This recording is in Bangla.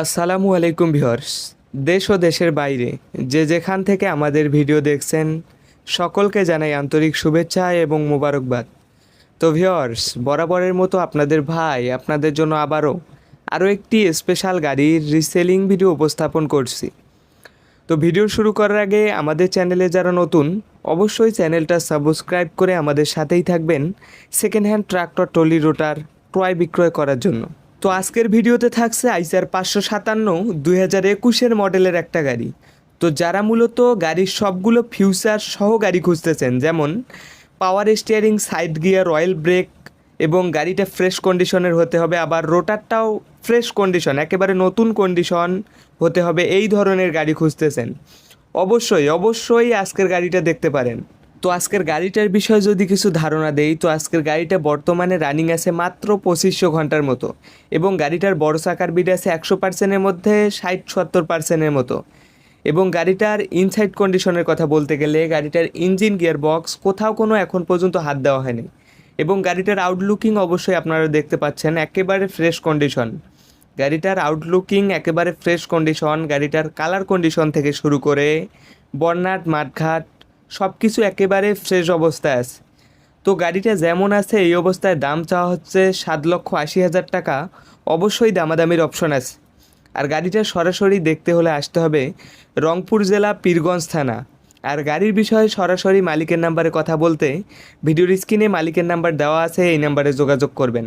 আসসালামু আলাইকুম ভিউয়ার্স। দেশ ও দেশের বাইরে যে যেখান থেকে আমাদের ভিডিও দেখছেন সকলকে জানাই আন্তরিক শুভেচ্ছা এবং মোবারকবাদ। তো ভিউয়ার্স, বরাবরের মতো আপনাদের ভাই আপনাদের জন্য আরও একটি স্পেশাল গাড়ির রিসেলিং ভিডিও উপস্থাপন করছি। তো ভিডিও শুরু করার আগে আমাদের চ্যানেলে যারা নতুন অবশ্যই চ্যানেলটা সাবস্ক্রাইব করে আমাদের সাথেই থাকবেন সেকেন্ড হ্যান্ড ট্রাক্টর ট্রলি রোটার ক্রয় বিক্রয় করার জন্য। তো আজকের ভিডিওতে থাকছে আইচার 557 2021 মডেলের একটা গাড়ি। তো যারা মূলত গাড়ির সবগুলো ফিউচার সহ গাড়ি খুঁজতেছেন, যেমন power steering, side gear, oil brake এবং গাড়িটা ফ্রেশ কন্ডিশনের হতে হবে, আবার রোটারটাও ফ্রেশ কন্ডিশন, একেবারে নতুন কন্ডিশন হতে হবে, এই ধরনের গাড়ি খুঁজতেছেন, অবশ্যই আজকের গাড়িটা দেখতে পারেন। তো আজকের গাড়িটার বিষয়ে যদি কিছু ধারণা দেই, তো আজকের গাড়িটা বর্তমানে রানিং আছে মাত্র 2500 ঘন্টার মতো, এবং গাড়িটার বড় চাকার বিড আছে 100%-এর মধ্যে 60-70%-এর মতো। এবং গাড়িটার ইনসাইড কন্ডিশনের কথা বলতে গেলে গাড়িটার ইঞ্জিন, গিয়ার বক্স কোথাও কোনো এখন পর্যন্ত হাত দেওয়া হয়নি। এবং গাড়িটার আউটলুকিং অবশ্যই আপনারা দেখতে পাচ্ছেন একেবারে ফ্রেশ কন্ডিশন। গাড়িটার আউটলুকিং একেবারে ফ্রেশ কন্ডিশন, গাড়িটার কালার কন্ডিশন থেকে শুরু করে বর্নাট, মাঠঘাট সব কিছু একেবারে ফ্রেশ অবস্থায় আছে। তো গাড়িটা যেমন আছে এই অবস্থায় দাম চাওয়া হচ্ছে 7,80,000 টাকা। অবশ্যই দামাদামির অপশন আছে। আর গাড়িটা সরাসরি দেখতে হলে আসতে হবে রংপুর জেলা পীরগঞ্জ থানা। আর গাড়ির বিষয়ে সরাসরি মালিকের নাম্বারে কথা বলতে ভিডিওর স্ক্রিনে মালিকের নাম্বার দেওয়া আছে, এই নাম্বারে যোগাযোগ করবেন।